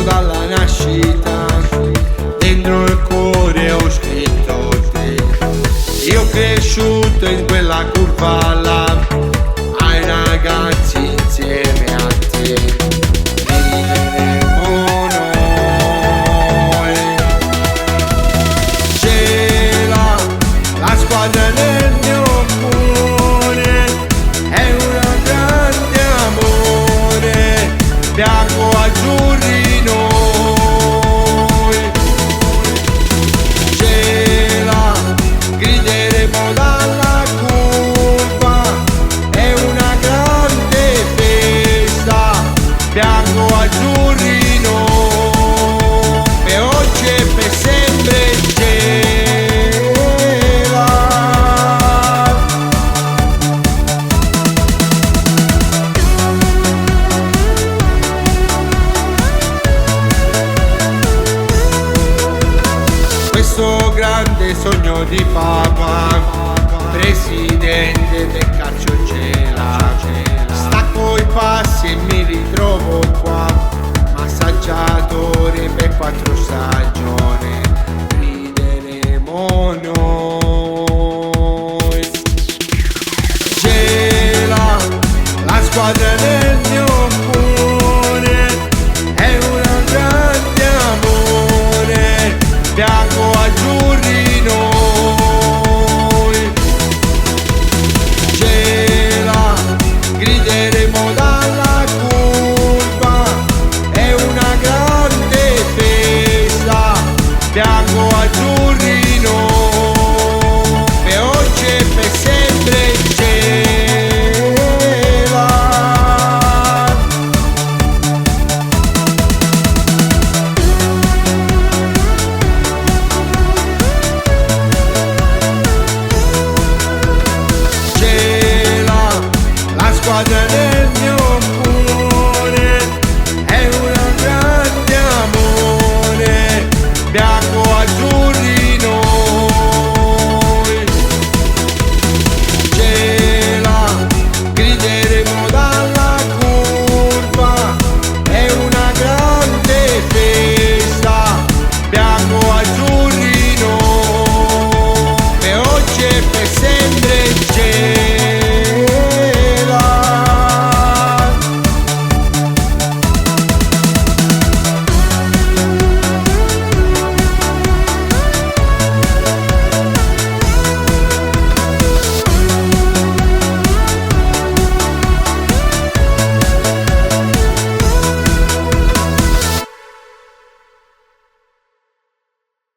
dalla nascita, dentro il cuore ho scritto te. Io cresciuto in quella curva là, ai ragazzi insieme a te. Rideremo noi. C'era la squadra nel mio cuore, è un grande amore, bianco azzurri noi. C'era, grideremo dalla curva, è una grande festa, bianco azzurri noi, e oggi e per sempre c'era. Questo grande sogno di papà, presidente del calcio gela, stacco i passi e mi ritrovo qua, massaggiatore per 4 stadi.